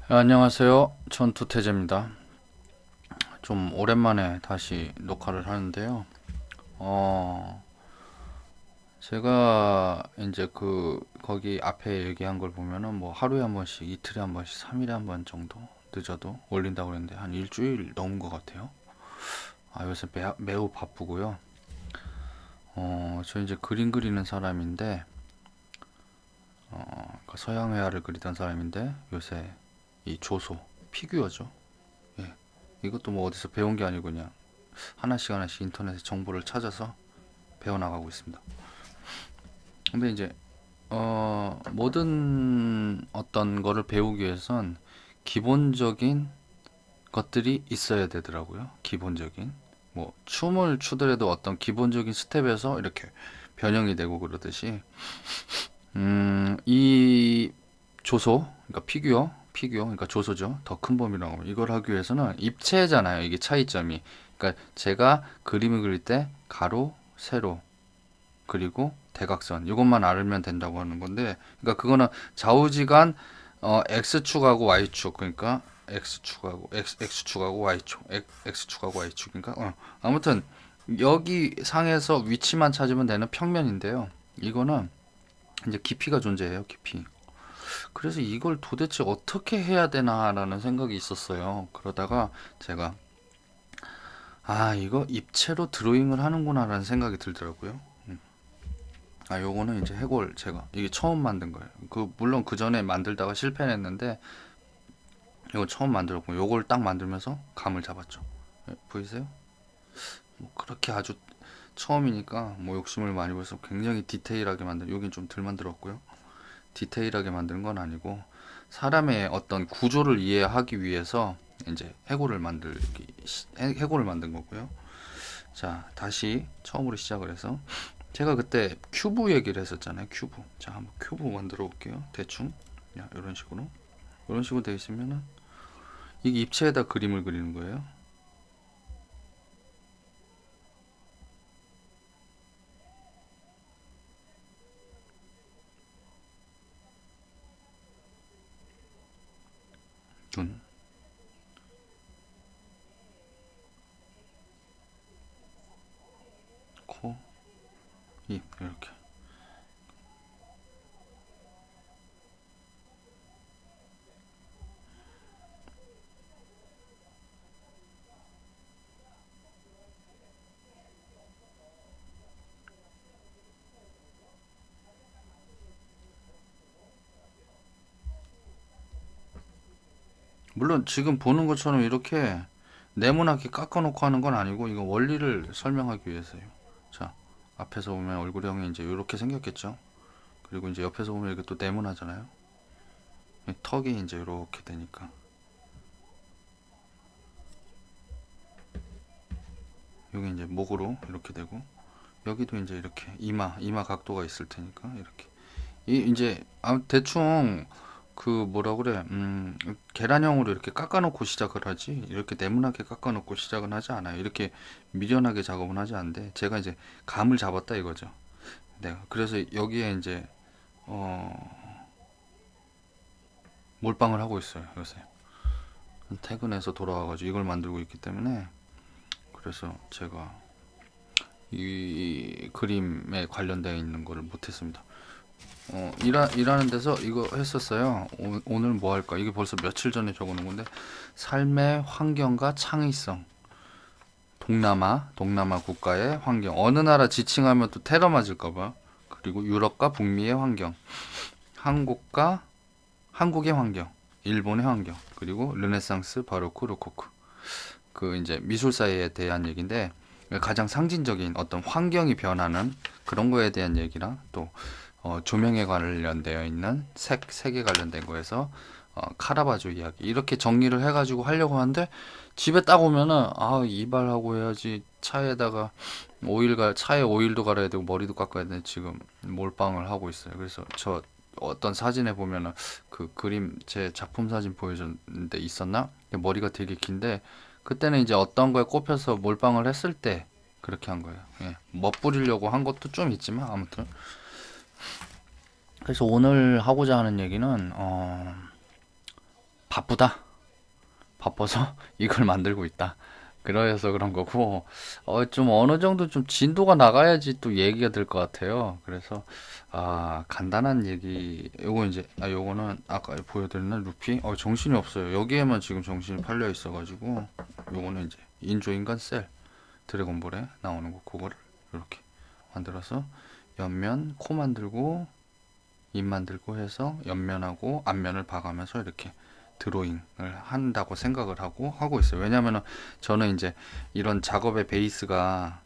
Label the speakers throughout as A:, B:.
A: 안녕하세요. 전투태제입니다. 좀 오랜만에 다시 녹화를 하는데요. 어, 제가 이제 거기 앞에 얘기한 걸 보면은 뭐 하루에 한 번씩, 이틀에 한 번씩, 3일에 한 번 정도 늦어도 올린다고 그랬는데 한 일주일 넘은 것 같아요. 요새 매우 바쁘고요. 저 이제 그림 그리는 사람인데, 그 서양 회화를 그리던 사람인데 요새 이 조소, 피규어죠. 예. 이것도 뭐 어디서 배운 게 아니고 그냥 하나씩 하나씩 인터넷에 정보를 찾아서 배워나가고 있습니다. 근데 이제 모든 어떤 거를 배우기 위해선 기본적인 것들이 있어야 되더라고요. 기본적인 뭐 춤을 추더라도 어떤 기본적인 스텝에서 이렇게 변형이 되고 그러듯이 이 조소 그러니까 피규어 그러니까 조소죠. 더 큰 범위라고 이걸 하기 위해서는 입체잖아요. 이게 차이점이. 그러니까 제가 그림을 그릴 때 가로, 세로 그리고 대각선 이것만 알면 된다고 하는 건데 그러니까 그거는 좌우지간 x축하고 y축 그러니까 x축하고 y축 그러니까 아무튼 여기 상에서 위치만 찾으면 되는 평면인데요. 이거는 이제 깊이가 존재해요. 깊이. 그래서 이걸 도대체 어떻게 해야 되나라는 생각이 있었어요. 그러다가 제가 이거 입체로 드로잉을 하는구나라는 생각이 들더라고요. 요거는 이제 해골 제가 이게 처음 만든 거예요. 물론 그 전에 만들다가 실패했는데 이거 처음 만들었고 요걸 딱 만들면서 감을 잡았죠. 보이세요? 뭐 그렇게 아주 처음이니까 뭐 욕심을 많이 부려서 굉장히 디테일하게 여긴 좀 덜 만들었고요. 디테일하게 만든 건 아니고 사람의 어떤 구조를 이해하기 위해서 이제 해골을 만든 거고요. 자, 다시 처음으로 시작을 해서 제가 그때 큐브 얘기를 했었잖아요. 큐브. 자, 한번 큐브 만들어 볼게요. 대충. 야, 이런 식으로. 이런 식으로 되어 있으면은 이게 입체에다 그림을 그리는 거예요. 눈, 코, 입 이렇게. 물론 지금 보는 것처럼 이렇게 네모나게 깎아놓고 하는 건 아니고 이거 원리를 설명하기 위해서요. 자, 앞에서 보면 얼굴형이 이제 이렇게 생겼겠죠. 그리고 이제 옆에서 보면 이게 또 네모나잖아요. 턱이 이제 이렇게 되니까 여기 이제 목으로 이렇게 되고 여기도 이제 이렇게 이마 각도가 있을 테니까 이렇게 이제 대충 뭐라 그래 계란형으로 이렇게 깎아놓고 시작을 하지 이렇게 네모나게 깎아놓고 시작은 하지 않아요. 이렇게 미련하게 작업은 하지 않는데 제가 이제 감을 잡았다 이거죠. 네, 그래서 여기에 이제 몰빵을 하고 있어요 요새. 퇴근해서 돌아와가지고 이걸 만들고 있기 때문에 그래서 제가 이 그림에 관련되어 있는 거를 못했습니다. 일하는 데서 이거 했었어요. 오늘 뭐 할까? 이게 벌써 며칠 전에 적어놓은 건데, 삶의 환경과 창의성. 동남아 국가의 환경. 어느 나라 지칭하면 또 테러 맞을까봐. 그리고 유럽과 북미의 환경. 한국과, 한국의 환경. 일본의 환경. 그리고 르네상스, 바로크, 로코크. 이제 미술사에 대한 얘기인데, 가장 상징적인 어떤 환경이 변하는 그런 거에 대한 얘기랑 또 조명에 관련되어 있는 색에 관련된 거에서 카라바조 이야기 이렇게 정리를 해가지고 하려고 하는데 집에 딱 오면은 이발하고 해야지 차에 오일도 갈아야 되고 머리도 깎아야 돼 지금 몰빵을 하고 있어요. 그래서 저 어떤 사진에 보면은 그 그림 제 작품 사진 보여줬는데 있었나? 머리가 되게 긴데 그때는 이제 어떤 거에 꼽혀서 몰빵을 했을 때 그렇게 한 거예요. 예. 멋부리려고 한 것도 좀 있지만 아무튼 그래서 오늘 하고자 하는 얘기는 바쁘다. 바빠서 이걸 만들고 있다. 그래서 그런 거고, 좀 어느 정도 좀 진도가 나가야지 또 얘기가 될 것 같아요. 그래서, 간단한 얘기, 요거 이제, 요거는 아까 보여드렸나, 루피? 정신이 없어요. 여기에만 지금 정신이 팔려 있어가지고, 요거는 이제, 인조인간 셀, 드래곤볼에 나오는 거, 그거를 이렇게 만들어서, 옆면, 코 만들고, 입 만들고 해서, 옆면하고 앞면을 봐가면서 이렇게 드로잉을 한다고 생각을 하고 있어요. 왜냐면은 저는 이제 이런 작업의 베이스가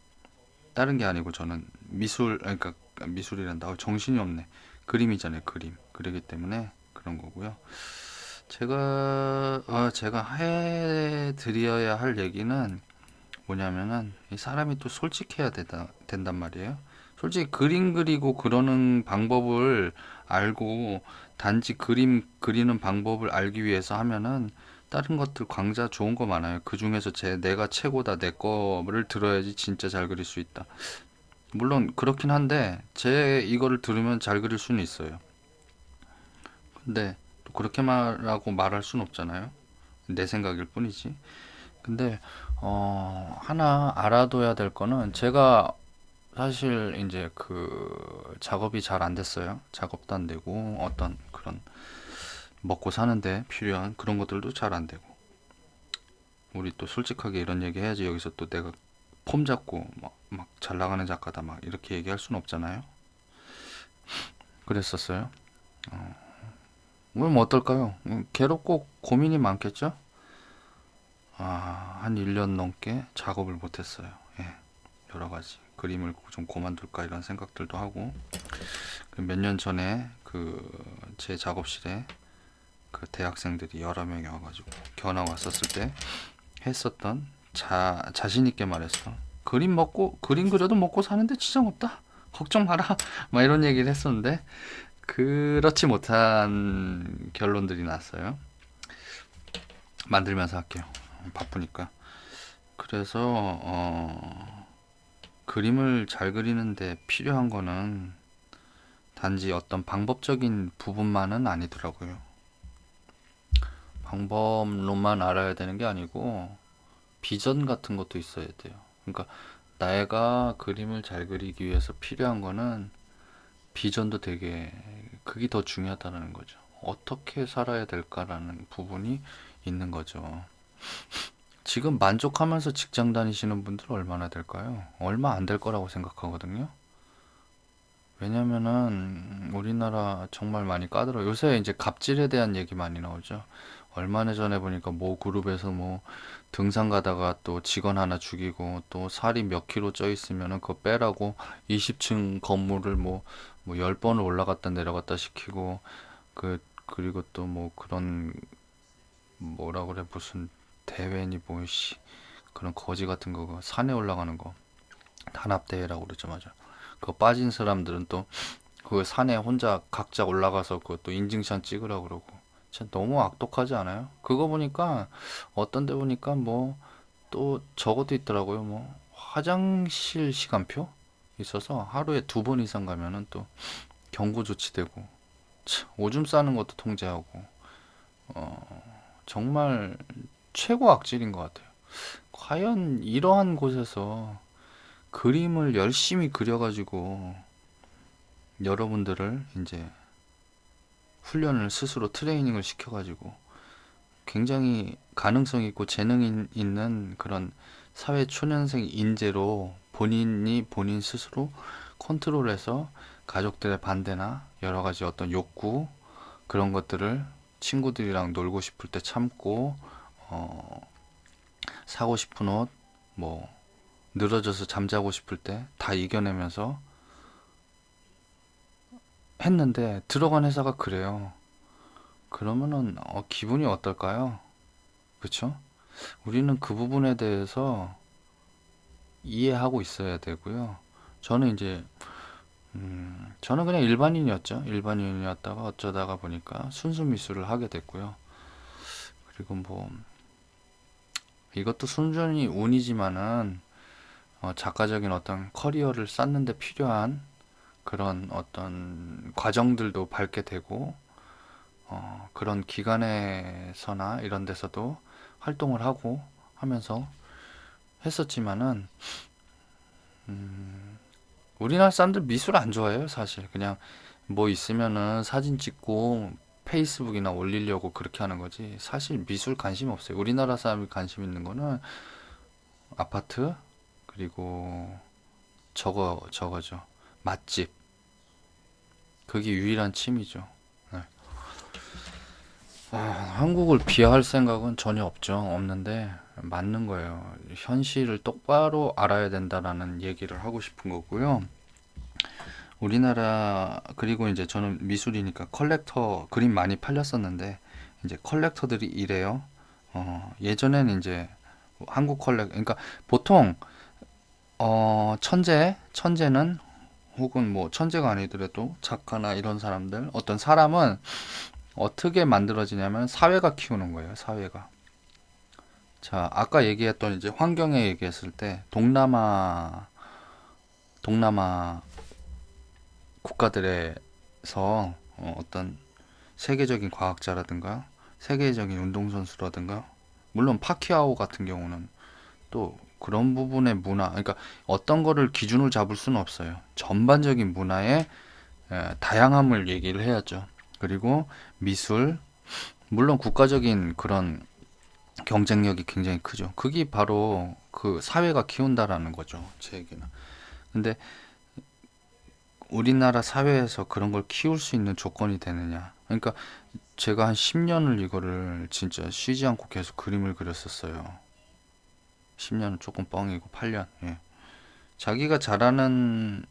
A: 다른 게 아니고 저는 그러니까 미술이란다. 정신이 없네. 그림이잖아요, 그림. 그리기 때문에 그런 거고요. 제가 해드려야 할 얘기는 뭐냐면은 이 사람이 또 솔직해야 된단 말이에요. 솔직히 그림 그리고 그러는 방법을 알고 단지 그림 그리는 방법을 알기 위해서 하면은 다른 것들 강좌 좋은 거 많아요. 그 중에서 내가 최고다 내 거를 들어야지 진짜 잘 그릴 수 있다. 물론 그렇긴 한데 제 이거를 들으면 잘 그릴 수는 있어요. 근데 또 그렇게 말할 수는 없잖아요. 내 생각일 뿐이지. 근데 하나 알아둬야 될 거는 제가 사실 이제 그 작업이 잘 안 됐어요. 작업도 안 되고 어떤 그런 먹고 사는데 필요한 그런 것들도 잘 안 되고 우리 또 솔직하게 이런 얘기 해야지 여기서 또 내가 폼 잡고 막 잘 나가는 작가다 막 이렇게 얘기할 수는 없잖아요. 그랬었어요. 그럼 어떨까요? 괴롭고 고민이 많겠죠? 한 1년 넘게 작업을 못했어요. 예, 여러 가지 그림을 좀 그만둘까 이런 생각들도 하고 몇 년 전에 그 제 작업실에 그 대학생들이 여러 명이 와가지고 견학 왔었을 때 했었던 자신 있게 말했어. 그림 그려도 먹고 사는데 지장 없다. 걱정 마라. 막 이런 얘기를 했었는데 그렇지 못한 결론들이 났어요. 만들면서 할게요. 바쁘니까. 그래서 그림을 잘 그리는데 필요한 거는 단지 어떤 방법적인 부분만은 아니더라고요. 방법론만 알아야 되는 게 아니고 비전 같은 것도 있어야 돼요. 그러니까 내가 그림을 잘 그리기 위해서 필요한 거는 비전도 되게 그게 더 중요하다는 거죠. 어떻게 살아야 될까라는 부분이 있는 거죠. 지금 만족하면서 직장 다니시는 분들 얼마나 될까요? 얼마 안 될 거라고 생각하거든요. 왜냐면은 우리나라 정말 많이 까들어. 요새 이제 갑질에 대한 얘기 많이 나오죠. 얼마 전에 보니까 모 그룹에서 뭐 등산 가다가 또 직원 하나 죽이고 또 살이 몇 킬로 쪄 있으면은 그거 빼라고 20층 건물을 뭐 10번을 올라갔다 내려갔다 시키고 그리고 또 뭐 그런 뭐라 그래 무슨 대회니 뭐씨 그런 거지 같은 거 산에 올라가는 거 단합대회라고 그러죠 맞아. 그거 빠진 사람들은 또 그 산에 혼자 각자 올라가서 그것도 인증샷 찍으라고 그러고 진짜 너무 악독하지 않아요? 그거 보니까 어떤 데 보니까 뭐 또 저것도 있더라고요. 뭐 화장실 시간표 있어서 하루에 2번 이상 가면은 또 경고 조치되고 오줌 싸는 것도 통제하고 정말 최고 악질인 것 같아요. 과연 이러한 곳에서 그림을 열심히 그려가지고 여러분들을 이제 훈련을 스스로 트레이닝을 시켜가지고 굉장히 가능성 있고 있는 그런 사회 초년생 인재로 본인이 본인 스스로 컨트롤해서 가족들의 반대나 여러 가지 어떤 욕구 그런 것들을 친구들이랑 놀고 싶을 때 참고 어, 사고 싶은 옷, 뭐 늘어져서 잠자고 싶을 때 다 이겨내면서 했는데 들어간 회사가 그래요. 그러면은 기분이 어떨까요? 그쵸? 우리는 그 부분에 대해서 이해하고 있어야 되고요. 저는 이제 저는 그냥 일반인이었죠. 일반인이었다가 어쩌다가 보니까 순수 미술을 하게 됐고요. 그리고 뭐 이것도 순전히 운이지만은 작가적인 어떤 커리어를 쌓는 데 필요한 그런 어떤 과정들도 밟게 되고 그런 기관에서나 이런 데서도 활동을 하고 하면서 했었지만은 우리나라 사람들 미술 안 좋아해요, 사실. 그냥 뭐 있으면은 사진 찍고 페이스북이나 올리려고 그렇게 하는 거지. 사실 미술 관심 없어요. 우리나라 사람이 관심 있는 거는 아파트, 그리고 저거죠. 맛집. 그게 유일한 취미죠. 네. 한국을 비하할 생각은 전혀 없죠. 없는데 맞는 거예요. 현실을 똑바로 알아야 된다라는 얘기를 하고 싶은 거고요. 우리나라 그리고 이제 저는 미술이니까 컬렉터 그림 많이 팔렸었는데 이제 컬렉터들이 이래요. 예전에는 이제 한국 그러니까 보통 천재는 혹은 뭐 천재가 아니더라도 작가나 이런 사람들 어떤 사람은 어떻게 만들어지냐면 사회가 키우는 거예요. 사회가. 자, 아까 얘기했던 이제 환경에 얘기했을 때 동남아 국가들에서 어떤 세계적인 과학자라든가 세계적인 운동선수라든가 물론 파키아오 같은 경우는 또 그런 부분의 문화 그러니까 어떤 거를 기준으로 잡을 수는 없어요. 전반적인 문화의 다양함을 얘기를 해야죠. 그리고 미술 물론 국가적인 그런 경쟁력이 굉장히 크죠. 그게 바로 그 사회가 키운다라는 거죠. 제 얘기는. 근데 우리나라 사회에서 그런 걸 키울 수 있는 조건이 되느냐. 그러니까 제가 한 10년을 이거를 진짜 쉬지 않고 계속 그림을 그렸었어요. 10년은 조금 뻥이고 8년. 예. 자기가 잘하는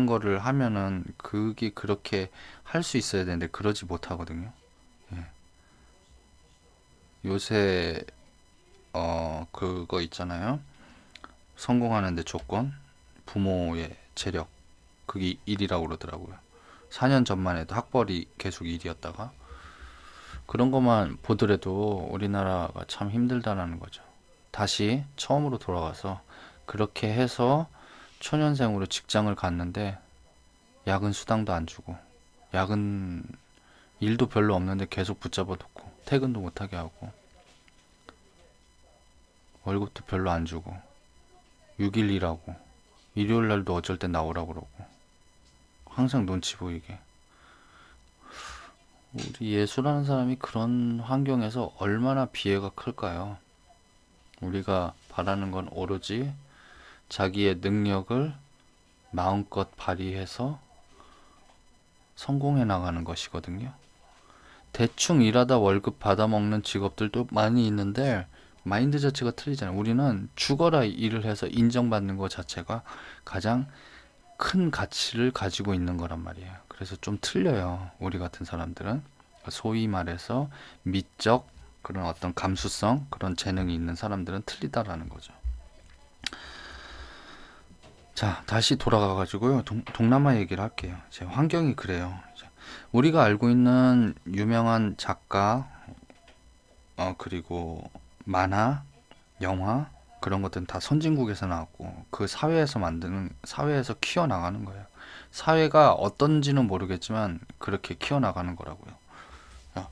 A: 거를 하면은 그게 그렇게 할 수 있어야 되는데 그러지 못하거든요. 예. 요새 그거 있잖아요. 성공하는데 조건 부모의 재력 그게 1이라고 그러더라고요. 4년 전만 해도 학벌이 계속 1이었다가 그런 것만 보더라도 우리나라가 참 힘들다라는 거죠. 다시 처음으로 돌아가서 그렇게 해서 초년생으로 직장을 갔는데 야근 수당도 안 주고 야근 일도 별로 없는데 계속 붙잡아 놓고 퇴근도 못하게 하고 월급도 별로 안 주고 6일 일하고 일요일 날도 어쩔 땐 나오라고 그러고 항상 눈치 보이게 우리 예술하는 사람이 그런 환경에서 얼마나 비애가 클까요? 우리가 바라는 건 오로지 자기의 능력을 마음껏 발휘해서 성공해 나가는 것이거든요. 대충 일하다 월급 받아먹는 직업들도 많이 있는데 마인드 자체가 틀리잖아요. 우리는 죽어라 일을 해서 인정받는 것 자체가 가장 큰 가치를 가지고 있는 거란 말이에요. 그래서 좀 틀려요. 우리 같은 사람들은. 소위 말해서 미적 그런 어떤 감수성 그런 재능이 있는 사람들은 틀리다라는 거죠. 자, 다시 돌아가 가지고요. 동남아 얘기를 할게요. 제 환경이 그래요. 우리가 알고 있는 유명한 작가 그리고 만화, 영화 그런 것들은 다 선진국에서 나왔고 그 사회에서 사회에서 키워나가는 거예요. 사회가 어떤지는 모르겠지만 그렇게 키워나가는 거라고요. 야,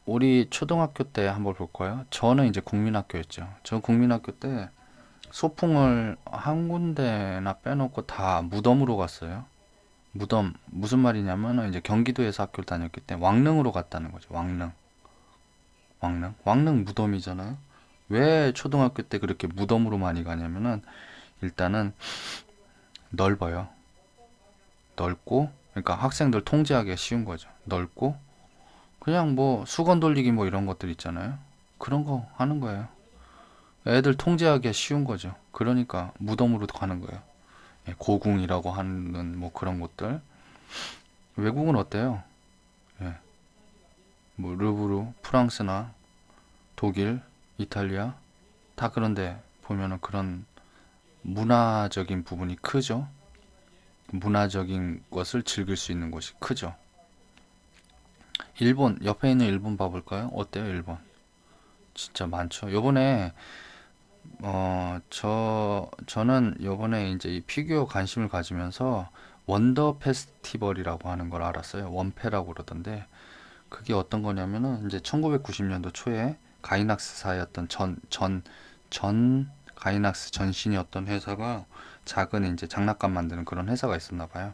A: 우리 초등학교 때 한번 볼까요? 저는 이제 국민학교였죠. 저 국민학교 때 소풍을 한 군데나 빼놓고 다 무덤으로 갔어요. 무덤 무슨 말이냐면 이제 경기도에서 학교를 다녔기 때문에 왕릉으로 갔다는 거죠. 왕릉 무덤이잖아요. 왜 초등학교 때 그렇게 무덤으로 많이 가냐면은 일단은 넓어요. 넓고 그러니까 학생들 통제하기가 쉬운 거죠. 넓고 그냥 뭐 수건 돌리기 뭐 이런 것들 있잖아요. 그런 거 하는 거예요. 애들 통제하기가 쉬운 거죠. 그러니까 무덤으로 가는 거예요. 예, 고궁이라고 하는 뭐 그런 곳들. 외국은 어때요? 예, 뭐 르브르, 프랑스나 독일, 이탈리아 다 그런데 보면은 그런 문화적인 부분이 크죠. 문화적인 것을 즐길 수 있는 곳이 크죠. 일본 옆에 있는 일본 봐볼까요? 어때요, 일본? 진짜 많죠. 요번에 저는 요번에 이제 이 피규어 관심을 가지면서 원더 페스티벌이라고 하는 걸 알았어요. 원페라고 그러던데 그게 어떤 거냐면은 이제 1990년도 초에 가이낙스사였던 전 가이낙스 전신이었던 회사가 작은 이제 장난감 만드는 그런 회사가 있었나 봐요.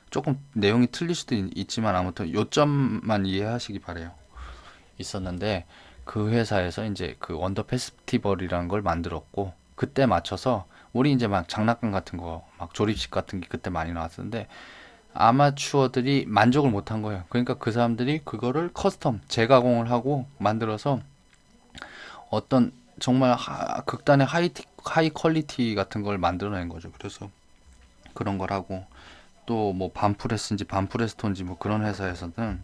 A: 조금 내용이 틀릴 수도 있지만 아무튼 요점만 이해하시기 바래요. 있었는데 그 회사에서 이제 그 원더 페스티벌이라는 걸 만들었고 그때 맞춰서 우리 이제 막 장난감 같은 거 막 조립식 같은 게 그때 많이 나왔었는데 아마추어들이 만족을 못한 거예요. 그러니까 그 사람들이 그거를 커스텀 재가공을 하고 만들어서 어떤 정말 극단의 하이 퀄리티 같은 걸 만들어낸 거죠. 그래서 그런 걸 하고 또 뭐 반프레스인지 반프레스톤지 뭐 그런 회사에서는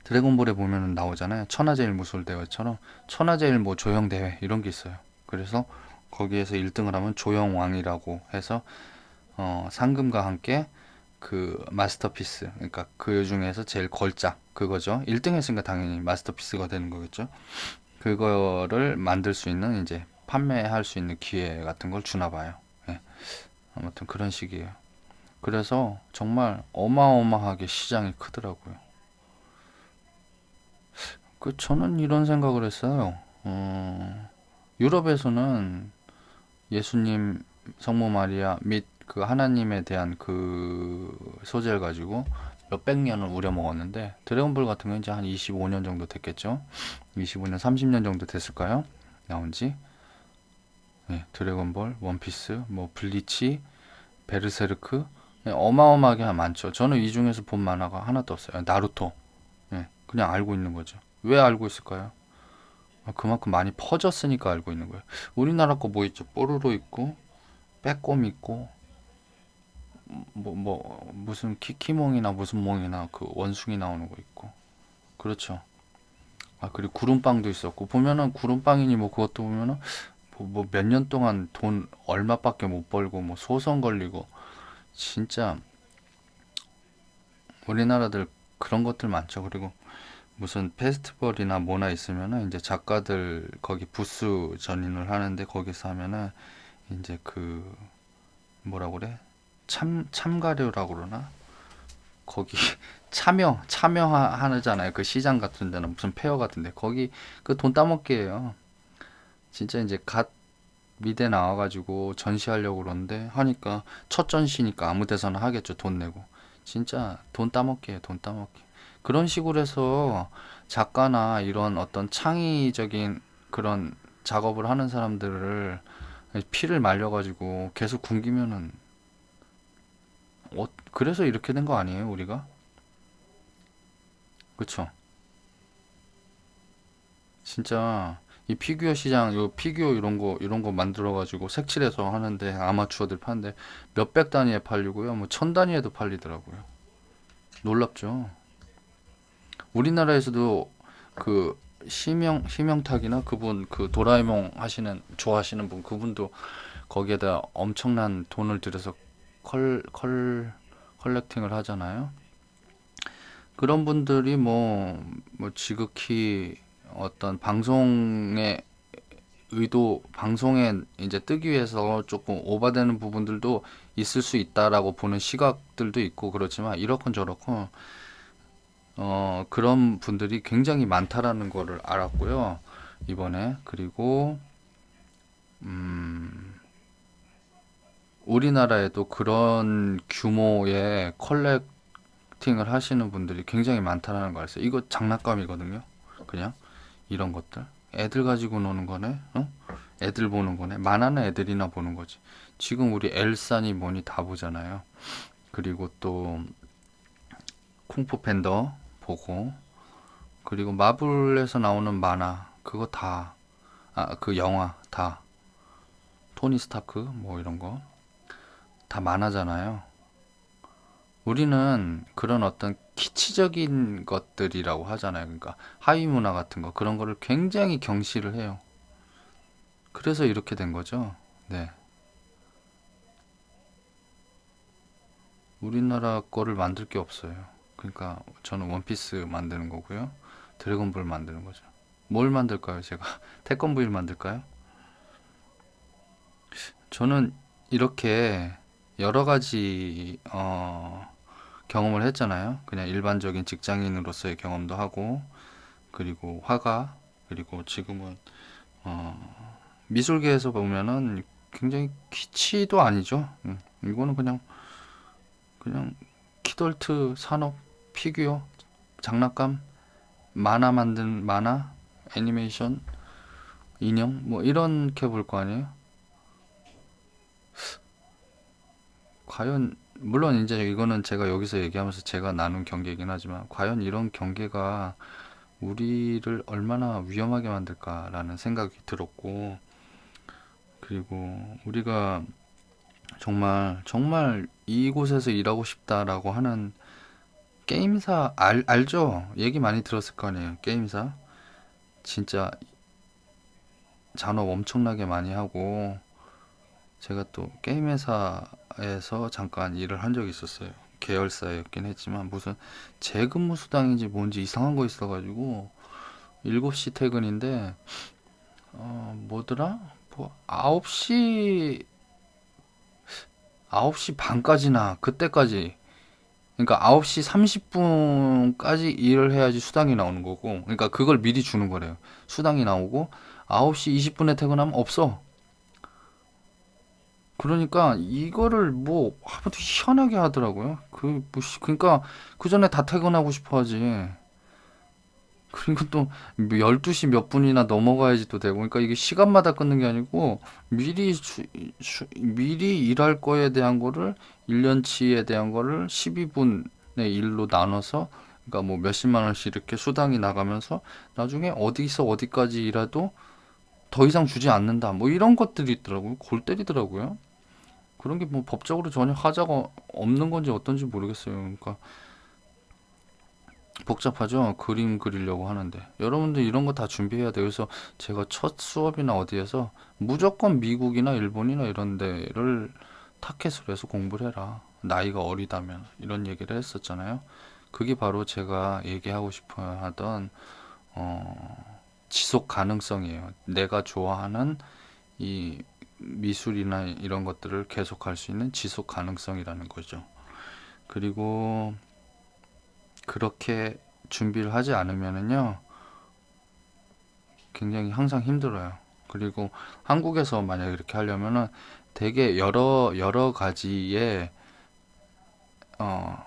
A: 드래곤볼에 보면은 나오잖아요. 천하제일 무술대회처럼 천하제일 뭐 조형대회 이런 게 있어요. 그래서 거기에서 1등을 하면 조형왕이라고 해서 상금과 함께 그 마스터피스 그러니까 그 중에서 제일 걸작 그거죠. 1등 했으니까 당연히 마스터피스가 되는 거겠죠. 그거를 만들 수 있는 이제 판매할 수 있는 기회 같은 걸 주나 봐요. 예, 아무튼 그런 식이에요. 그래서 정말 어마어마하게 시장이 크더라고요. 저는 이런 생각을 했어요. 유럽에서는 예수님, 성모 마리아 및 그 하나님에 대한 그 소재를 가지고 몇백 년을 우려먹었는데 드래곤볼 같은 건 이제 한 25년 정도 됐겠죠. 25년, 30년 정도 됐을까요? 나온 지. 네, 드래곤볼, 원피스, 뭐 블리치, 베르세르크 네, 어마어마하게 많죠. 저는 이 중에서 본 만화가 하나도 없어요. 나루토. 네, 그냥 알고 있는 거죠. 왜 알고 있을까요? 그만큼 많이 퍼졌으니까 알고 있는 거예요. 우리나라 거 뭐 있죠? 뽀로로 있고, 빼꼼 있고, 무슨 키키몽이나 무슨 몽이나 그 원숭이 나오는 거 있고. 그렇죠. 그리고 구름빵도 있었고, 보면은 구름빵이니 뭐 그것도 보면은 뭐 몇 년 동안 돈 얼마밖에 못 벌고 뭐 소송 걸리고 진짜 우리나라들 그런 것들 많죠. 그리고 무슨 페스티벌이나 뭐나 있으면은 이제 작가들 거기 부스 전인을 하는데 거기서 하면은 이제 그 뭐라 그래? 참가료라고 그러나? 거기 참여하잖아요. 그 시장 같은 데는 무슨 페어 같은데 거기 그 돈 따먹게 해요. 진짜 이제 갓 미대 나와가지고 전시하려고 그러는데 하니까 첫 전시니까 아무 데서나 하겠죠. 돈 내고. 진짜 돈 따먹게 해요. 돈 따먹게. 그런 식으로 해서 작가나 이런 어떤 창의적인 그런 작업을 하는 사람들을 피를 말려가지고 계속 굶기면은 그래서 이렇게 된 거 아니에요, 우리가? 그쵸? 진짜 이 피규어 시장, 요 피규어 이런 거 만들어가지고 색칠해서 하는데 아마추어들 파는데 몇백 단위에 팔리고요, 뭐 천 단위에도 팔리더라고요. 놀랍죠? 우리나라에서도 그 심영탁이나 그분 그 도라에몽 좋아하시는 분 그분도 거기에다 엄청난 돈을 들여서 컬렉팅을 하잖아요. 그런 분들이 뭐 지극히 어떤 방송의 방송에 이제 뜨기 위해서 조금 오바되는 부분들도 있을 수 있다라고 보는 시각들도 있고 그렇지만 이렇건 저렇건 그런 분들이 굉장히 많다라는 거를 알았고요. 이번에 그리고 우리나라에도 그런 규모의 컬렉팅을 하시는 분들이 굉장히 많다라는 걸 알았어요. 이거 장난감이거든요. 그냥 이런 것들. 애들 가지고 노는 거네. 어? 애들 보는 거네. 만화는 애들이나 보는 거지. 지금 우리 엘사니 뭐니 다 보잖아요. 그리고 또 쿵푸 팬더 보고 그리고 마블에서 나오는 만화 그거 다 그 영화 다 토니 스타크 뭐 이런 거 다 만화잖아요. 우리는 그런 어떤 키치적인 것들이라고 하잖아요. 그러니까 하위 문화 같은 거 그런 거를 굉장히 경시를 해요. 그래서 이렇게 된 거죠. 네. 우리나라 거를 만들 게 없어요. 그러니까 저는 원피스 만드는 거고요. 드래곤볼 만드는 거죠. 뭘 만들까요, 제가? 태권브이를 만들까요? 저는 이렇게 여러 가지 경험을 했잖아요. 그냥 일반적인 직장인으로서의 경험도 하고, 그리고 화가, 그리고 지금은 미술계에서 보면은 굉장히 키치도 아니죠. 이거는 그냥 키덜트 산업, 피규어, 장난감, 만화, 애니메이션, 인형 뭐 이렇게 볼 거 아니에요. 과연 물론 이제 이거는 제가 여기서 얘기하면서 제가 나눈 경계이긴 하지만 과연 이런 경계가 우리를 얼마나 위험하게 만들까라는 생각이 들었고, 그리고 우리가 정말 이곳에서 일하고 싶다라고 하는 게임사 알죠? 얘기 많이 들었을 거 아니에요. 게임사 진짜 잔업 엄청나게 많이 하고, 제가 또 게임 회사에서 잠깐 일을 한 적이 있었어요. 계열사였긴 했지만 무슨 재근무 수당인지 뭔지 이상한 거 있어가지고 7시 퇴근인데 뭐더라? 뭐 9시 반까지나 그때까지, 그러니까 9시 30분까지 일을 해야지 수당이 나오는 거고, 그러니까 그걸 미리 주는 거래요. 수당이 나오고 9시 20분에 퇴근하면 없어. 그러니까 이거를 뭐 아무도 희한하게 하더라고요. 그러니까 그 전에 다 퇴근하고 싶어 하지. 그리고 또 12시 몇 분이나 넘어가야지 또 되고. 그러니까 이게 시간마다 끊는 게 아니고 미리 일할 거에 대한 거를 1년치에 대한 거를 12분의 일로 나눠서, 그러니까 뭐 몇십만 원씩 이렇게 수당이 나가면서 나중에 어디서 어디까지 일해도 더 이상 주지 않는다. 뭐 이런 것들이 있더라고요. 골 때리더라고요. 그런 게 뭐 법적으로 전혀 하자가 없는 건지 어떤지 모르겠어요. 그러니까 복잡하죠. 그림 그리려고 하는데 여러분들 이런 거 다 준비해야 돼요. 그래서 제가 첫 수업이나 어디에서 무조건 미국이나 일본이나 이런 데를 타켓으로 해서 공부를 해라, 나이가 어리다면, 이런 얘기를 했었잖아요. 그게 바로 제가 얘기하고 싶어 하던 지속 가능성이에요. 내가 좋아하는 이 미술이나 이런 것들을 계속할 수 있는 지속 가능성이라는 거죠. 그리고 그렇게 준비를 하지 않으면은요, 굉장히 항상 힘들어요. 그리고 한국에서 만약 이렇게 하려면은 되게 여러 가지의 어,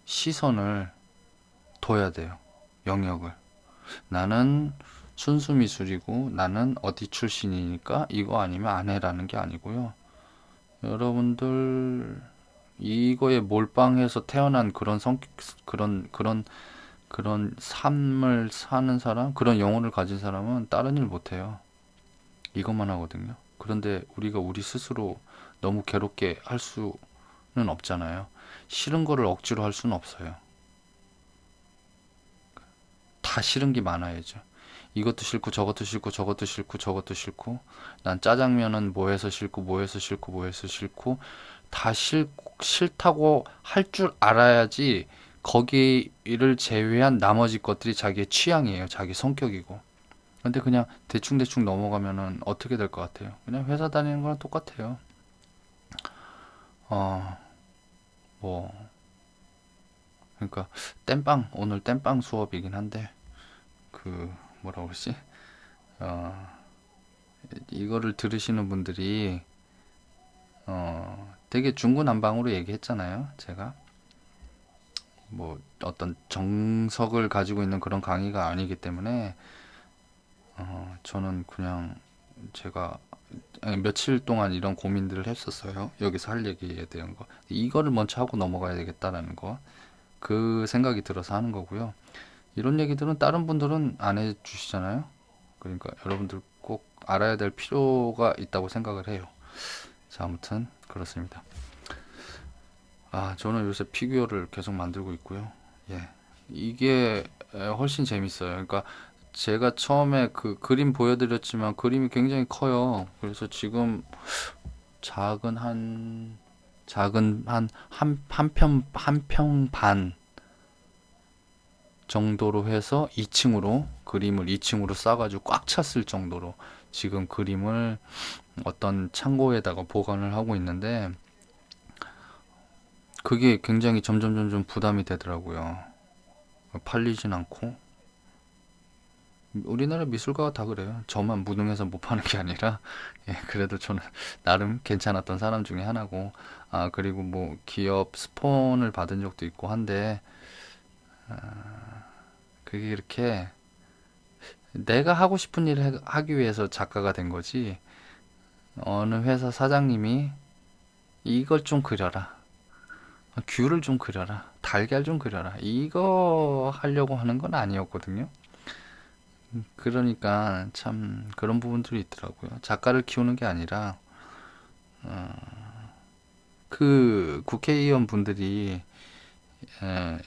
A: 시선을 둬야 돼요. 영역을. 나는 순수 미술이고 나는 어디 출신이니까 이거 아니면 안 해라는 게 아니고요. 여러분들 이거에 몰빵해서 태어난 그런 그런 삶을 사는 사람, 그런 영혼을 가진 사람은 다른 일 못해요. 이것만 하거든요. 그런데 우리가 우리 스스로 너무 괴롭게 할 수는 없잖아요. 싫은 거를 억지로 할 수는 없어요. 다 싫은 게 많아야죠. 이것도 싫고 저것도 싫고 저것도 싫고 저것도 싫고, 난 짜장면은 뭐 해서 싫고 뭐 해서 싫고 뭐 해서 싫고, 다 싫다고 할 줄 알아야지 거기를 제외한 나머지 것들이 자기의 취향이에요. 자기 성격이고. 근데 그냥 대충대충 넘어가면은 어떻게 될 것 같아요? 그냥 회사 다니는 거랑 똑같아요. 어, 뭐, 그러니까 오늘 땜빵 수업이긴 한데, 그, 뭐라 그러지? 어, 이거를 들으시는 분들이, 되게 중구난방으로 얘기했잖아요. 제가. 뭐, 어떤 정석을 가지고 있는 그런 강의가 아니기 때문에, 저는 그냥 제가 며칠 동안 이런 고민들을 했었어요. 여기서 할 얘기에 대한 거. 이거를 먼저 하고 넘어가야 되겠다라는 거. 그 생각이 들어서 하는 거고요. 이런 얘기들은 다른 분들은 안 해주시잖아요. 그러니까 여러분들 꼭 알아야 될 필요가 있다고 생각을 해요. 자, 아무튼 그렇습니다. 저는 요새 피규어를 계속 만들고 있고요. 예. 이게 훨씬 재밌어요. 그러니까 제가 처음에 그 그림 보여드렸지만 그림이 굉장히 커요. 그래서 지금 작은 한 작은 한 평 반 정도로 해서 2층으로 그림을 2층으로 싸가지고 꽉 찼을 정도로 지금 그림을 어떤 창고에다가 보관을 하고 있는데, 그게 굉장히 점점 부담이 되더라고요. 팔리진 않고. 우리나라 미술가가 다 그래요. 저만 무능해서 못 파는 게 아니라, 예, 그래도 저는 나름 괜찮았던 사람 중에 하나고, 아, 그리고 뭐 기업 스폰을 받은 적도 있고 한데, 그게 이렇게 내가 하고 싶은 일을 하기 위해서 작가가 된 거지, 어느 회사 사장님이 이걸 좀 그려라. 귤을 좀 그려라. 달걀 좀 그려라. 이거 하려고 하는 건 아니었거든요. 그러니까 참 그런 부분들이 있더라고요. 작가를 키우는 게 아니라 그 국회의원 분들이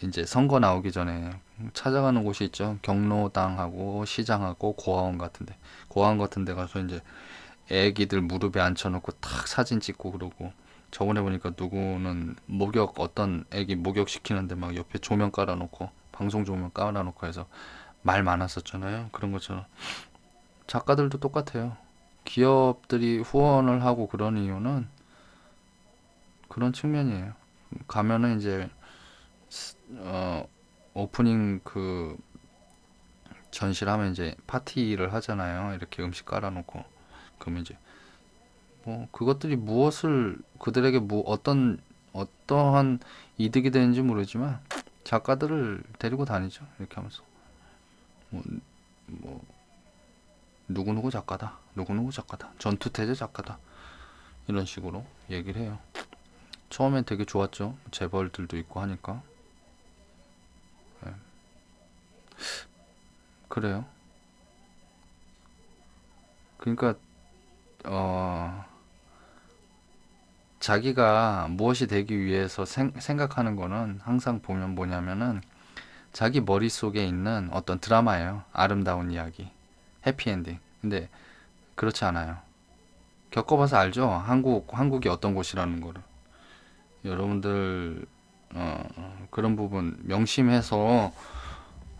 A: 이제 선거 나오기 전에 찾아가는 곳이 있죠. 경로당하고 시장하고 고아원 같은데, 고아원 같은데 가서 이제 애기들 무릎에 앉혀놓고 탁 사진 찍고 그러고, 저번에 보니까 누구는 목욕, 어떤 애기 목욕 시키는데 막 옆에 조명 깔아놓고, 방송 조명 깔아놓고 해서 말 많았었잖아요. 그런 것처럼 작가들도 똑같아요. 기업들이 후원을 하고 그런 이유는 그런 측면이에요. 가면은 이제 어, 오프닝 그 전시를 하면 이제 파티를 하잖아요. 이렇게 음식 깔아놓고. 그러면 이제 뭐 그것들이 무엇을 그들에게 뭐 어떠한 이득이 되는지 모르지만 작가들을 데리고 다니죠. 이렇게 하면서 뭐, 뭐 누구누구 작가다, 누구누구 작가다, 전투태제 작가다, 이런 식으로 얘기를 해요. 처음엔 되게 좋았죠. 재벌들도 있고 하니까. 네. 그래요. 그러니까 어 자기가 무엇이 되기 위해서 생각하는 거는 항상 보면 뭐냐면은 자기 머릿속에 있는 어떤 드라마예요. 아름다운 이야기, 해피엔딩. 근데 그렇지 않아요. 겪어봐서 알죠. 한국이 어떤 곳이라는 거를. 여러분들 그런 부분 명심해서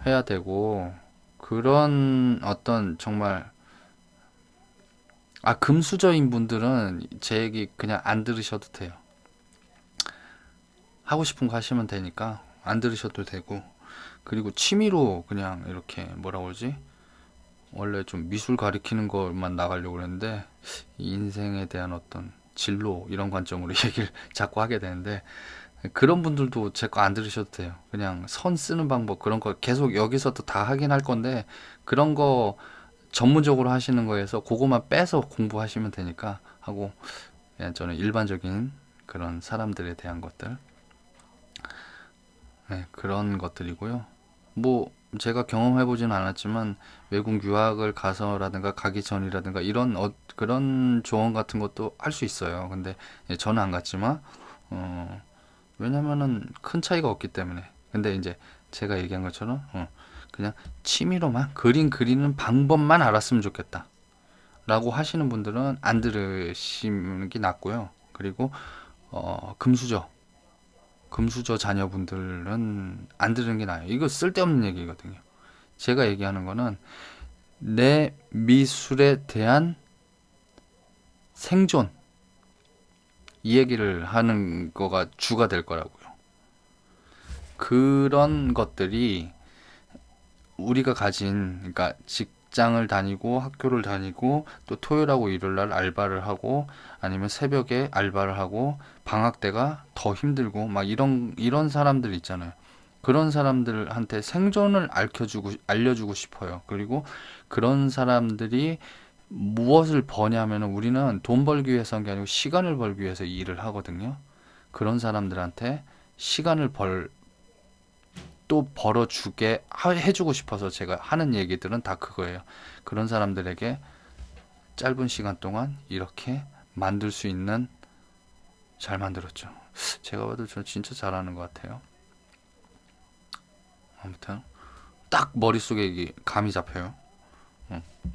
A: 해야 되고, 그런 어떤 정말 금수저인 분들은 제 얘기 그냥 안 들으셔도 돼요. 하고 싶은 거 하시면 되니까 안 들으셔도 되고, 그리고 취미로 그냥 이렇게 뭐라 그러지? 원래 좀 미술 가리키는 것만 나가려고 그랬는데 인생에 대한 어떤 진로 이런 관점으로 얘기를 자꾸 하게 되는데, 그런 분들도 제 거 안 들으셔도 돼요. 그냥 선 쓰는 방법 그런 거 계속 여기서도 다 하긴 할 건데, 그런 거 전문적으로 하시는 거에서 그거만 빼서 공부하시면 되니까 하고, 그냥 저는 일반적인 그런 사람들에 대한 것들, 네, 그런 것들이고요. 뭐 제가 경험해보진 않았지만 외국 유학을 가서라든가 가기 전이라든가 이런 그런 조언 같은 것도 할 수 있어요. 근데 저는 안 갔지만 어, 왜냐면은 큰 차이가 없기 때문에. 근데 이제 제가 얘기한 것처럼 그냥 취미로만 그림 그리는 방법만 알았으면 좋겠다 라고 하시는 분들은 안 들으시는 게 낫고요. 그리고 금수저 자녀분들은 안 들으는 게 나아요. 이거 쓸데없는 얘기거든요. 제가 얘기하는 거는 내 미술에 대한 생존, 이 얘기를 하는 거가 주가 될 거라고요. 그런 것들이 우리가 가진, 그러니까 직장을 다니고 학교를 다니고 또 토요일하고 일요일날 알바를 하고 아니면 새벽에 알바를 하고 방학 때가 더 힘들고 막 이런 사람들 있잖아요. 그런 사람들한테 생존을 알려주고 싶어요. 그리고 그런 사람들이 무엇을 버냐면, 우리는 돈 벌기 위해서 한 게 아니고 시간을 벌기 위해서 일을 하거든요. 그런 사람들한테 시간을 또 벌어주게 해주고 싶어서 제가 하는 얘기들은 다 그거예요. 그런 사람들에게 짧은 시간 동안 이렇게 만들 수 있는, 잘 만들었죠. 제가 봐도 저 진짜 잘하는 것 같아요. 아무튼 딱 머릿속에 이게 감이 잡혀요.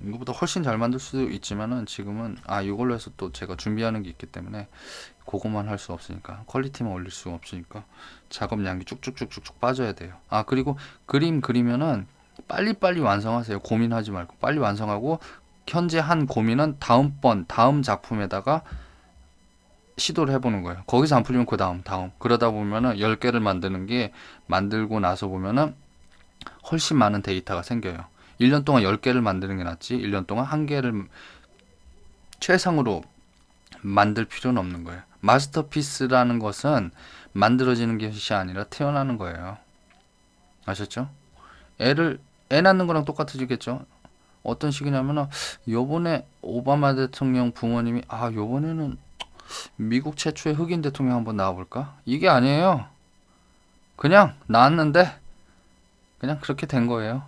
A: 이거보다 훨씬 잘 만들 수도 있지만은 지금은 이걸로 해서 또 제가 준비하는 게 있기 때문에 그거만 할 수 없으니까, 퀄리티만 올릴 수 없으니까 작업량이 쭉쭉쭉쭉 빠져야 돼요. 그리고 그림 그리면은 빨리빨리 완성하세요. 고민하지 말고 빨리 완성하고, 현재 한 고민은 다음 작품에다가 시도를 해보는 거예요. 거기서 안 풀리면 그 다음. 그러다 보면은 10개를 만드는 게 만들고 나서 보면은 훨씬 많은 데이터가 생겨요. 1년 동안 10개를 만드는 게 낫지 1년 동안 1개를 최상으로 만들 필요는 없는 거예요. 마스터피스라는 것은 만들어지는 것이 아니라 태어나는 거예요. 아셨죠? 애 낳는 거랑 똑같아지겠죠? 어떤 식이냐면은 요번에 오바마 대통령 부모님이 요번에는 미국 최초의 흑인 대통령 한번 나와볼까? 이게 아니에요. 그냥 나왔는데 그냥 그렇게 된 거예요.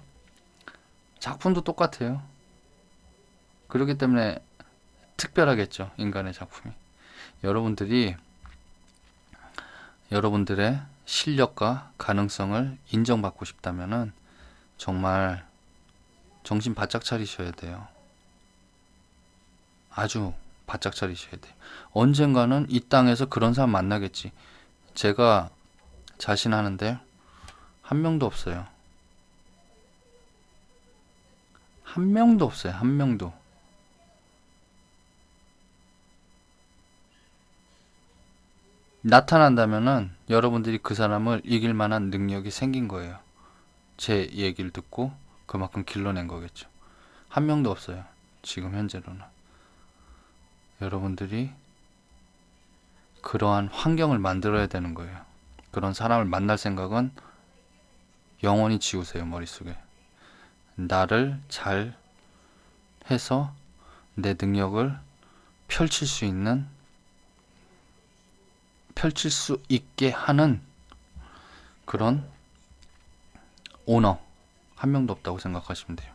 A: 작품도 똑같아요. 그렇기 때문에 특별하겠죠. 인간의 작품이. 여러분들이 여러분들의 실력과 가능성을 인정받고 싶다면은 정말 정신 바짝 차리셔야 돼요. 아주 바짝 차리셔야 돼요. 언젠가는 이 땅에서 그런 사람 만나겠지. 제가 자신하는데 한 명도 없어요. 한 명도 없어요. 한 명도. 나타난다면은 여러분들이 그 사람을 이길 만한 능력이 생긴 거예요. 제 얘기를 듣고 그만큼 길러낸 거겠죠. 한 명도 없어요. 지금 현재로는. 여러분들이 그러한 환경을 만들어야 되는 거예요. 그런 사람을 만날 생각은 영원히 지우세요, 머릿속에. 나를 잘 해서 내 능력을 펼칠 수 있는, 펼칠 수 있게 하는 그런 오너 한 명도 없다고 생각하시면 돼요.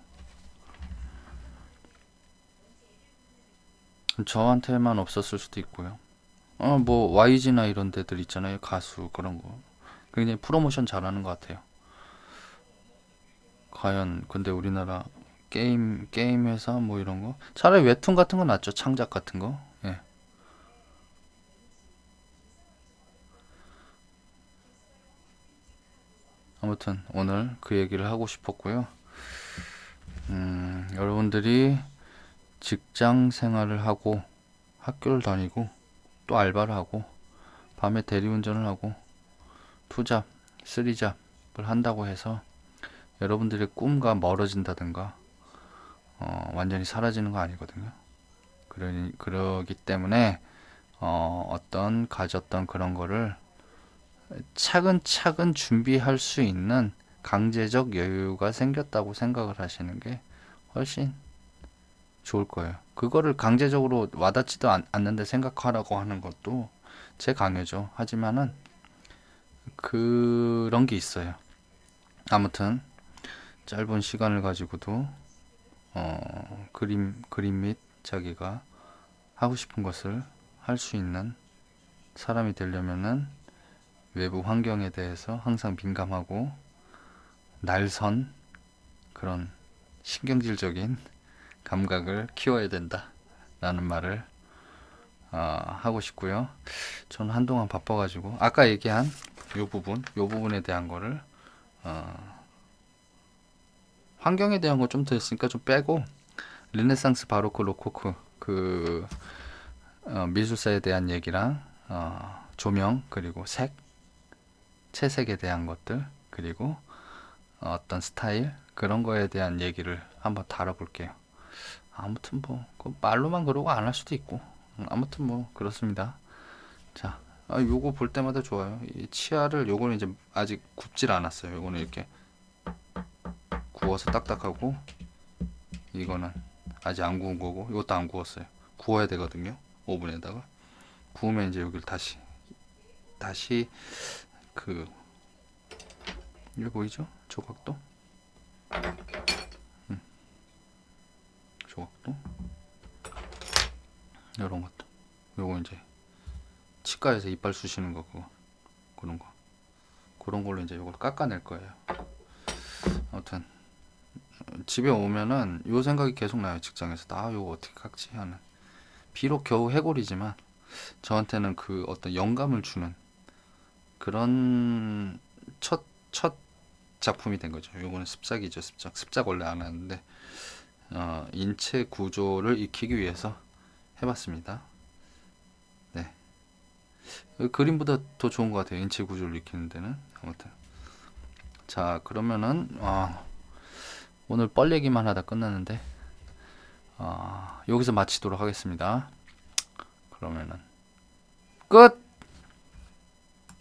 A: 저한테만 없었을 수도 있고요. 뭐 YG나 이런 데들 있잖아요. 가수 그런 거. 굉장히 프로모션 잘하는 것 같아요. 과연 근데 우리나라 게임 회사 뭐 이런 거 차라리 웹툰 같은 거 낫죠. 창작 같은 거. 예. 아무튼 오늘 그 얘기를 하고 싶었고요. 여러분들이 직장 생활을 하고 학교를 다니고 또 알바를 하고 밤에 대리운전을 하고 투잡, 쓰리잡을 한다고 해서 여러분들의 꿈과 멀어진다든가 완전히 사라지는 거 아니거든요. 그러기 때문에 어떤 가졌던 그런 거를 차근차근 준비할 수 있는 강제적 여유가 생겼다고 생각을 하시는 게 훨씬 좋을 거예요. 그거를 강제적으로 와닿지도 않는데 생각하라고 하는 것도 제 강요죠. 하지만은 그런 게 있어요. 아무튼 짧은 시간을 가지고도 그림 및 자기가 하고 싶은 것을 할 수 있는 사람이 되려면은 외부 환경에 대해서 항상 민감하고 날선 그런 신경질적인 감각을 키워야 된다라는 말을 하고 싶고요. 저는 한동안 바빠가지고 아까 얘기한 요 부분에 대한 거를 환경에 대한 거 좀 더 했으니까 좀 빼고 르네상스 바로크 로코코 그 미술사에 대한 얘기랑 조명 그리고 채색에 대한 것들 그리고 어떤 스타일 그런 거에 대한 얘기를 한번 다뤄볼게요. 아무튼 뭐 말로만 그러고 안 할 수도 있고 아무튼 뭐 그렇습니다. 자, 요거 볼 때마다 좋아요. 이 치아를 요거는 이제 아직 굽질 않았어요. 요거는 이렇게 구워서 딱딱하고 이거는 아직 안 구운 거고 이것도 안 구웠어요. 구워야 되거든요. 오븐에다가 구우면 이제 여기를 다시 그 이거 보이죠? 조각도 조각도 이런 것도 요거 이제 치과에서 이빨 쑤시는 거 그런 거 그런 걸로 이제 요걸 깎아낼 거예요. 아무튼 집에 오면은 요 생각이 계속 나요. 직장에서 나 요거 어떻게 깎지 하는 비록 겨우 해골이지만 저한테는 그 어떤 영감을 주는 그런 첫 작품이 된 거죠. 요거는 습작이죠. 습작 원래 안 하는데 인체 구조를 익히기 위해서 해봤습니다. 네, 그림보다 더 좋은 것 같아요. 인체 구조를 익히는 데는. 아무튼 자, 그러면은 오늘 뻘 얘기만 하다 끝났는데 여기서 마치도록 하겠습니다. 그러면은 끝!